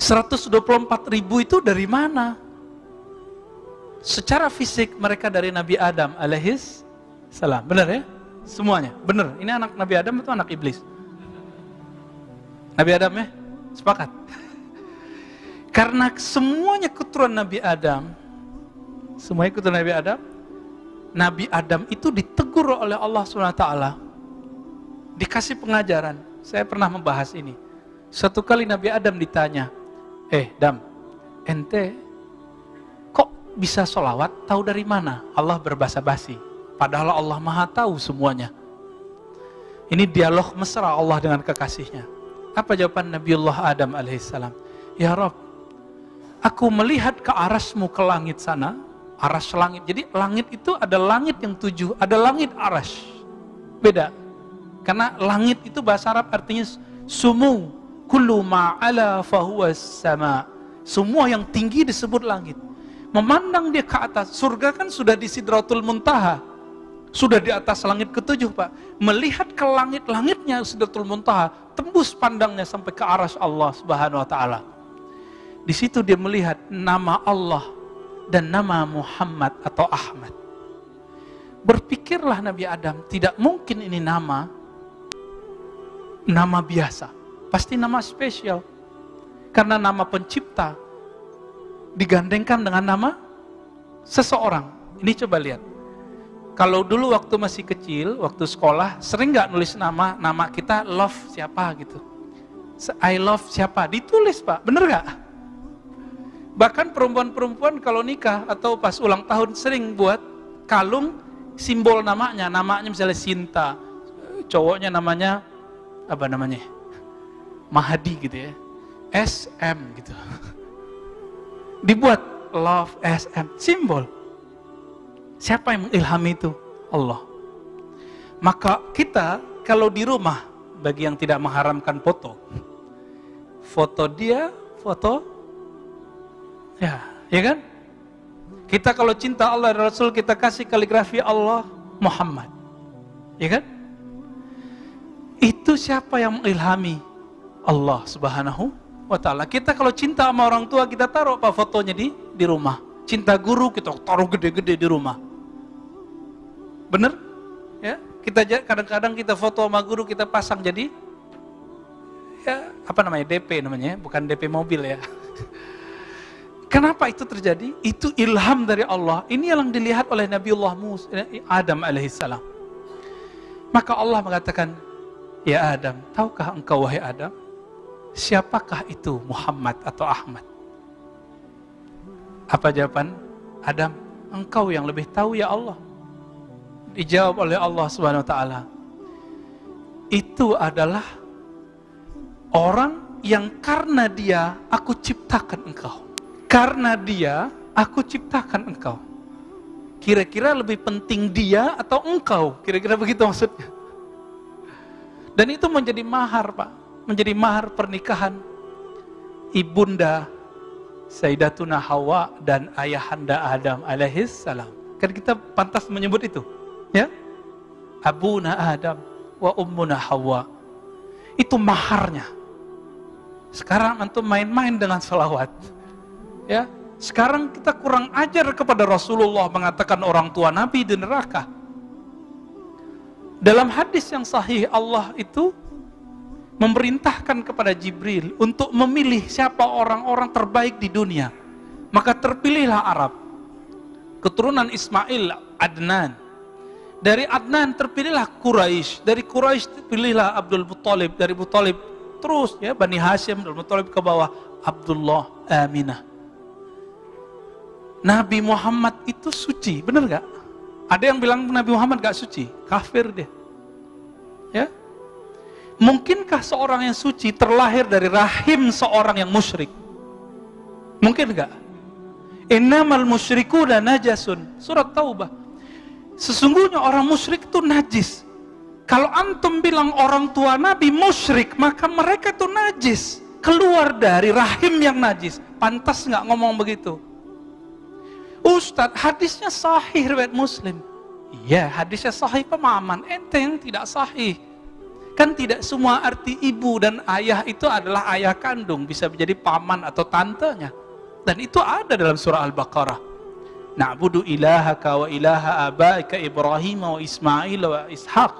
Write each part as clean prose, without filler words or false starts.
124.000 itu dari mana? Secara fisik mereka dari Nabi Adam alaihis salam. Benar ya? Semuanya. Benar. Ini anak Nabi Adam atau anak iblis? Nabi Adam ya? Sepakat. Karena semuanya keturunan Nabi Adam, semuanya keturunan Nabi Adam, Nabi Adam itu ditegur oleh Allah SWT, dikasih pengajaran. Saya pernah membahas ini. Satu kali Nabi Adam ditanya, Dam, ente kok bisa sholawat, tahu dari mana? Allah berbahasa basi, padahal Allah maha tahu semuanya. Ini dialog mesra Allah dengan kekasihnya. Apa jawaban Nabiullah Adam alaihissalam? Ya Rabb, aku melihat ke arasmu, ke langit sana, aras langit. Jadi langit itu ada langit yang 7, ada langit aras. Beda. Karena langit itu bahasa Arab artinya sumu. Kullu ma'ala fahuwa sama. Semua yang tinggi disebut langit. Memandang dia ke atas, surga kan sudah di Sidratul Muntaha. Sudah di atas langit ke-7, Pak. Melihat ke langit-langitnya Sidratul Muntaha, tembus pandangnya sampai ke aras Allah Subhanahu wa taala. Di situ dia melihat nama Allah dan nama Muhammad atau Ahmad. Berpikirlah Nabi Adam, tidak mungkin ini nama biasa. Pasti nama spesial. Karena nama pencipta digandengkan dengan nama seseorang. Ini coba lihat. Kalau dulu waktu masih kecil, waktu sekolah, sering gak nulis nama kita love siapa gitu. I love siapa, ditulis Pak, bener gak? Bahkan perempuan-perempuan kalau nikah atau pas ulang tahun sering buat kalung simbol namanya misalnya Sinta, cowoknya namanya apa namanya? Mahdi gitu ya, SM gitu. Dibuat love SM, simbol. Siapa yang mengilhami itu? Allah. Maka kita kalau di rumah, bagi yang tidak mengharamkan foto dia, ya kan? Kita kalau cinta Allah dan Rasul, kita kasih kaligrafi Allah Muhammad, ya kan? Itu siapa yang mengilhami? Allah Subhanahu wa ta'ala. Kita kalau cinta sama orang tua, kita taruh apa fotonya di rumah. Cinta guru kita taruh gede-gede di rumah. Bener? Ya, kita kadang-kadang kita foto sama guru, kita pasang jadi ya apa namanya? DP namanya, bukan DP mobil ya. Kenapa itu terjadi? Itu ilham dari Allah. Ini yang dilihat oleh Nabiullah Musa, Adam alaihissalam. Maka Allah mengatakan, ya Adam, tahukah engkau wahai Adam, siapakah itu Muhammad atau Ahmad? Apa jawaban Adam? Engkau yang lebih tahu ya Allah. Dijawab oleh Allah Subhanahu wa taala, itu adalah orang yang karena dia aku ciptakan engkau. Karena dia aku ciptakan engkau. Kira-kira lebih penting dia atau engkau? Kira-kira begitu maksudnya. Dan itu menjadi mahar, Pak. Menjadi mahar pernikahan ibunda Sayyidatuna Hawa dan ayahanda Adam alaihis salam. Kan kita pantas menyebut itu, ya? Abuna Adam wa ummuna Hawa. Itu maharnya. Sekarang antum main-main dengan salawat, ya? Sekarang kita kurang ajar kepada Rasulullah mengatakan orang tua Nabi di neraka. Dalam hadis yang sahih, Allah itu memerintahkan kepada Jibril untuk memilih siapa orang-orang terbaik di dunia. Maka terpilihlah Arab, keturunan Ismail, Adnan. Dari Adnan terpilihlah Quraisy, dari Quraisy terpilihlah Abdul Muttalib, dari Muttalib terus ya Bani Hashim, Abdul Muttalib ke bawah Abdullah, Aminah. Nabi Muhammad itu suci, benar gak? Ada yang bilang Nabi Muhammad gak suci, kafir dia. Ya, mungkinkah seorang yang suci terlahir dari rahim seorang yang musyrik? Mungkin gak? Innamal musyrikuna najasun, surat Taubah. Sesungguhnya orang musyrik itu najis. Kalau antum bilang orang tua Nabi musyrik, maka mereka itu najis, keluar dari rahim yang najis. Pantas gak ngomong begitu? Ustadz, hadisnya sahih riwayat Muslim. Iya, hadisnya sahih pemahaman ente yang tidak sahih. Kan tidak semua arti ibu dan ayah itu adalah ayah kandung, bisa menjadi paman atau tantenya. Dan itu ada dalam surah Al-Baqarah. Na'budu ilahaka wa ilaha abaika Ibrahim wa Ismail wa Ishaq.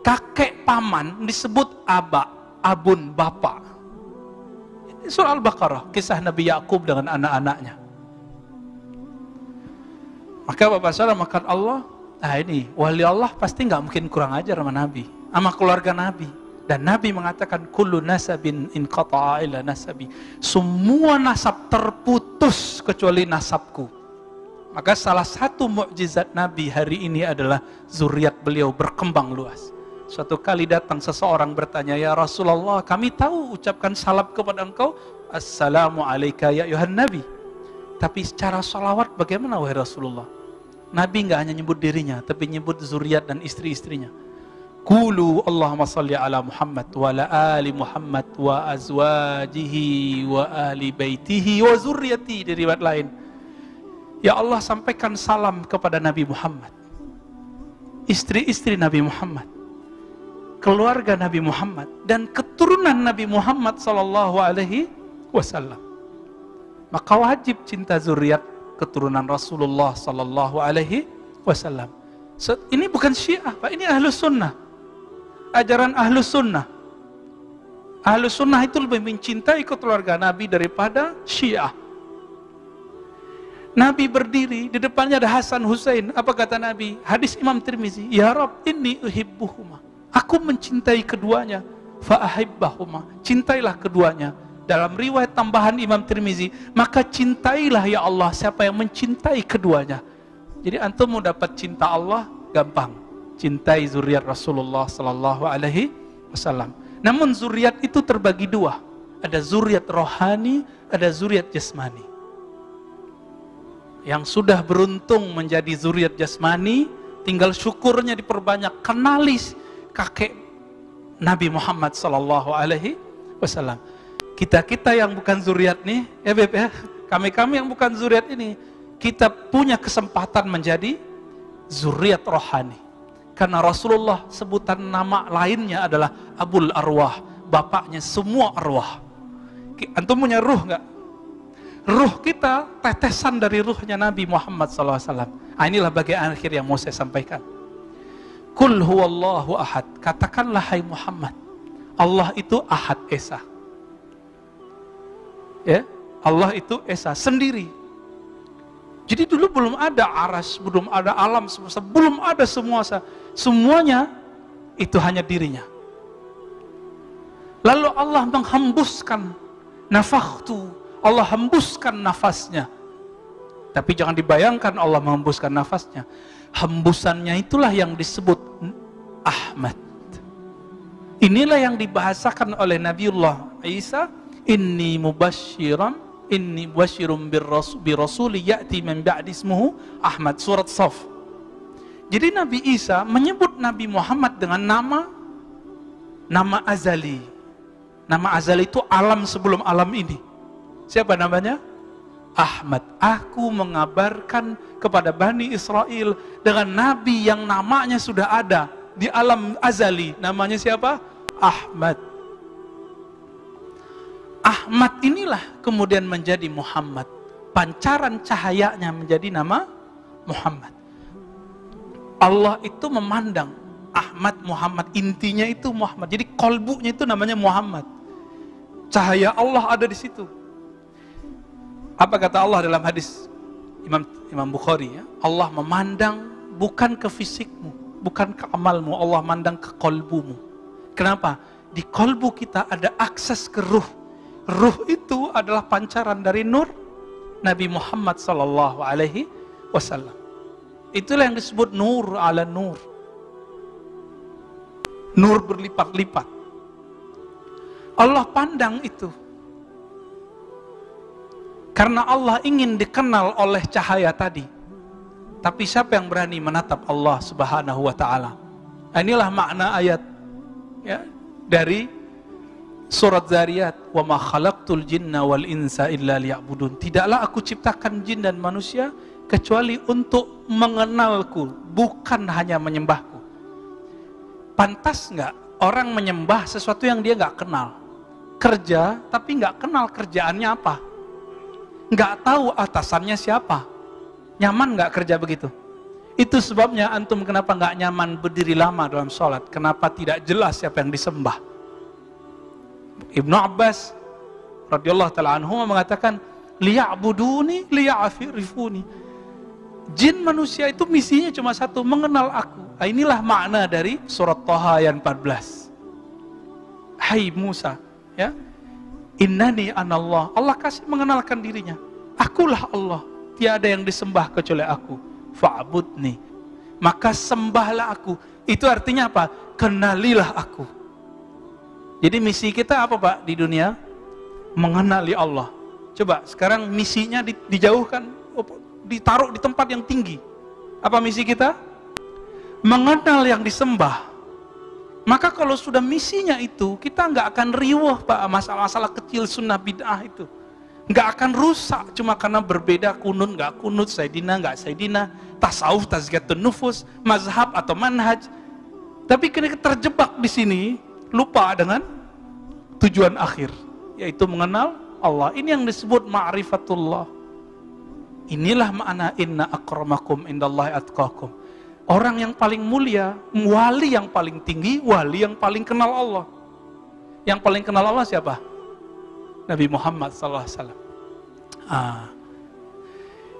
Kakek paman disebut abun bapak. Ini surah Al-Baqarah, kisah Nabi Yakub dengan anak-anaknya. Maka Bapak Saudara makan Allah, ini wali Allah pasti nggak mungkin kurang ajar sama Nabi, sama keluarga Nabi. Dan Nabi mengatakan kullu nasabin inqata'a ila nasabi. Semua nasab terputus kecuali nasabku. Maka salah satu mukjizat Nabi hari ini adalah zuriat beliau berkembang luas. Suatu kali datang seseorang bertanya, ya Rasulullah, kami tahu ucapkan salam kepada engkau, assalamu alayka ya ayuhan Nabi. Tapi secara salawat bagaimana wahai Rasulullah? Nabi nggak hanya nyebut dirinya, tapi nyebut zuriat dan istri-istrinya. Qulu Allahumma salli ala Muhammad wa ala ali Muhammad wa azwajihi wa ahli baitihi wa zurriyati, di riwayat lain. Ya Allah, sampaikan salam kepada Nabi Muhammad, istri-istri Nabi Muhammad, keluarga Nabi Muhammad, dan keturunan Nabi Muhammad sallallahu alaihi wasallam. Maka wajib cinta zuriat keturunan Rasulullah sallallahu alaihi wasallam. Ini bukan Syiah, Pak, ini Ahlus Sunnah. Ajaran Ahlus Sunnah. Ahlus Sunnah itu lebih mencintai keluarga Nabi daripada Syiah. Nabi berdiri, di depannya ada Hasan Husain. Apa kata Nabi? Hadis Imam Tirmizi, ya Rabb, inni uhibbuhuma. Aku mencintai keduanya. Fa ahibbahuma. Cintailah keduanya. Dalam riwayat tambahan Imam Tirmizi, maka cintailah ya Allah siapa yang mencintai keduanya. Jadi antum mau dapat cinta Allah gampang, cintai zuriat Rasulullah sallallahu alaihi wasallam. Namun zuriat itu terbagi dua, ada zuriat rohani, ada zuriat jasmani. Yang sudah beruntung menjadi zuriat jasmani, tinggal syukurnya diperbanyak, kenali kakek Nabi Muhammad sallallahu alaihi wasallam. Kita yang bukan zuriat nih, ya Beb ya, kami yang bukan zuriat ini, kita punya kesempatan menjadi zuriat rohani. Karena Rasulullah sebutan nama lainnya adalah Abul Arwah, bapaknya semua arwah. Antum punya ruh nggak? Ruh kita tetesan dari ruhnya Nabi Muhammad SAW. Inilah bagian akhir yang mau saya sampaikan. Kul huwallahu ahad, katakanlah hai Muhammad, Allah itu ahad esa. Ya, Allah itu esa sendiri. Jadi dulu belum ada aras, belum ada alam semesta, belum ada semuanya itu hanya dirinya. Lalu Allah menghembuskan nafakhtu, Allah hembuskan nafasnya. Tapi jangan dibayangkan Allah menghembuskan nafasnya. Hembusannya itulah yang disebut Ahmad. Inilah yang dibahasakan oleh Nabiullah Isa, inni mubasyirum birrasuli ya'ti min ba'di ismuhu Ahmad, surat Shaf. Jadi Nabi Isa menyebut Nabi Muhammad dengan nama azali. Nama azali itu alam sebelum alam ini. Siapa namanya? Ahmad. Aku mengabarkan kepada Bani Israel dengan Nabi yang namanya sudah ada di alam azali. Namanya siapa? Ahmad. Ahmad inilah kemudian menjadi Muhammad. Pancaran cahayanya menjadi nama Muhammad. Allah itu memandang Ahmad Muhammad, intinya itu Muhammad. Jadi kolbunya itu namanya Muhammad. Cahaya Allah ada di situ. Apa kata Allah dalam hadis Imam Bukhari ya? Allah memandang bukan ke fisikmu, bukan ke amalmu, Allah memandang ke kolbumu. Kenapa? Di kolbu kita ada akses ke ruh. Ruh itu adalah pancaran dari nur Nabi Muhammad sallallahu alaihi wasallam. Itulah yang disebut nur ala nur. Nur berlipat-lipat. Allah pandang itu. Karena Allah ingin dikenal oleh cahaya tadi. Tapi siapa yang berani menatap Allah Subhanahu wa taala? Inilah makna ayat ya, dari Surat Zariyat, wa ma khalaqtul jinna wal insa illa liya'budun. Tidaklah aku ciptakan jin dan manusia kecuali untuk mengenalku, bukan hanya menyembahku. Pantas nggak orang menyembah sesuatu yang dia nggak kenal? Kerja tapi nggak kenal kerjaannya apa, nggak tahu atasannya siapa. Nyaman nggak kerja begitu? Itu sebabnya antum kenapa nggak nyaman berdiri lama dalam sholat? Kenapa tidak jelas siapa yang disembah? Ibnu Abbas radhiyallahu taala anhu mengatakan, liya'buduni liya'rifuni. Jin manusia itu misinya cuma satu, mengenal aku. Nah, inilah makna dari surat Thaha ayat 14. Hai Musa, ya, innani anallah. Allah kasih mengenalkan dirinya. Akulah Allah, tiada yang disembah kecuali aku. Fa'budni, maka sembahlah aku. Itu artinya apa? Kenalilah aku. Jadi misi kita apa Pak di dunia? Mengenali Allah. Coba sekarang misinya dijauhkan, ditaruh di tempat yang tinggi. Apa misi kita? Mengenal yang disembah. Maka kalau sudah misinya itu, kita nggak akan riwah Pak masalah-masalah kecil sunnah bid'ah itu. Nggak akan rusak cuma karena berbeda kunut nggak kunut, sayyidina nggak sayyidina, tasawuf, tazkiyatun nufus, mazhab atau manhaj. Tapi kena terjebak di sini, lupa dengan tujuan akhir, yaitu mengenal Allah. Ini yang disebut ma'rifatullah. Inilah makna inna akramakum indallahi atqakum. Orang yang paling mulia, wali yang paling tinggi, wali yang paling kenal Allah. Yang paling kenal Allah siapa? Nabi Muhammad SAW.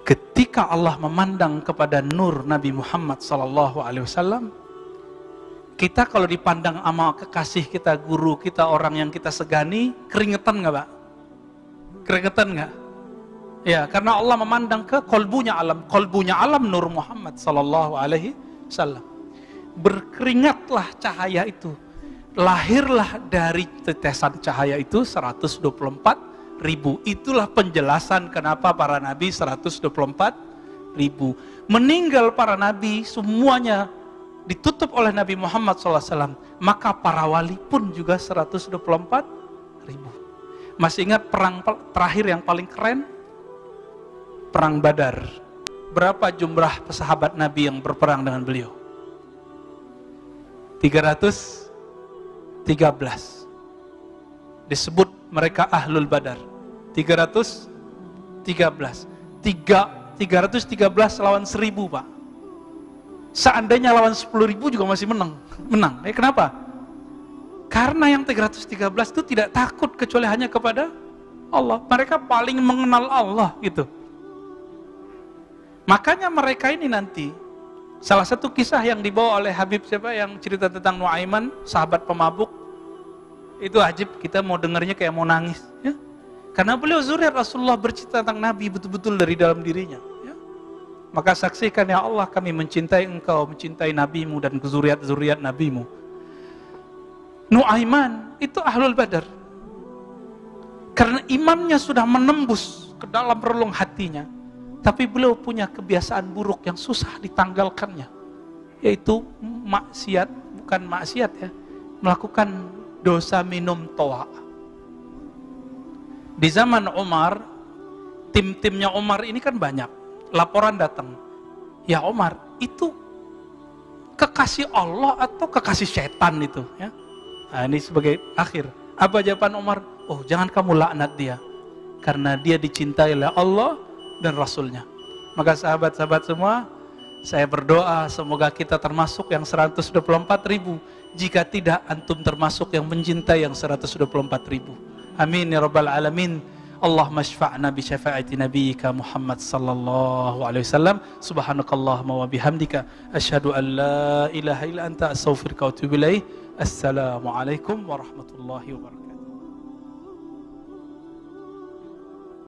Ketika Allah memandang kepada nur Nabi Muhammad SAW, kita kalau dipandang sama kekasih kita, guru kita, orang yang kita segani, keringetan nggak Pak? Keringetan nggak? Ya, karena Allah memandang ke kolbunya alam nur Muhammad SAW. Berkeringatlah cahaya itu. Lahirlah dari tetesan cahaya itu 124.000. Itulah penjelasan kenapa para nabi 124.000. Meninggal para nabi semuanya ditutup oleh Nabi Muhammad SAW. Maka para wali pun juga 124.000. Masih ingat perang terakhir yang paling keren? Perang Badar. Berapa jumlah sahabat Nabi yang berperang dengan beliau? 313. Disebut mereka Ahlul Badar. 313. 313 lawan 1000 Pak. Seandainya lawan 10.000 juga masih menang. Kenapa? Karena yang 313 itu tidak takut kecuali hanya kepada Allah. Mereka paling mengenal Allah gitu. Makanya mereka ini nanti, salah satu kisah yang dibawa oleh Habib siapa yang cerita tentang Nuaiman, sahabat pemabuk, itu ajib, kita mau dengarnya kayak mau nangis. Ya? Karena beliau zuriat Rasulullah, bercerita tentang Nabi betul-betul dari dalam dirinya. Ya? Maka saksikan ya Allah, kami mencintai engkau, mencintai Nabimu dan zuriat-zuriat Nabimu. Nuaiman itu Ahlul Badar. Karena imannya sudah menembus ke dalam relung hatinya. Tapi beliau punya kebiasaan buruk yang susah ditanggalkannya, yaitu maksiat, bukan maksiat ya, melakukan dosa minum toa. Di zaman Umar, tim-timnya Umar ini kan banyak. Laporan datang, ya Umar, itu kekasih Allah atau kekasih setan itu? Ya. Nah, ini sebagai akhir. Apa jawaban Umar? Oh, jangan kamu laknat dia, karena dia dicintai oleh Allah dan Rasulnya. Maka sahabat-sahabat semua, saya berdoa semoga kita termasuk yang 124.000. Jika tidak, antum termasuk yang mencintai yang 124.000. Amin ya rabbal alamin. Allahumma syfa'na bi syafa'ati nabiyyika Muhammad sallallahu alaihi wasallam. Subhanakallahumma wa bihamdika asyhadu an la ilaha illa anta astaghfiruka wa atubu ilaik. Assalamualaikum warahmatullahi wabarakatuh.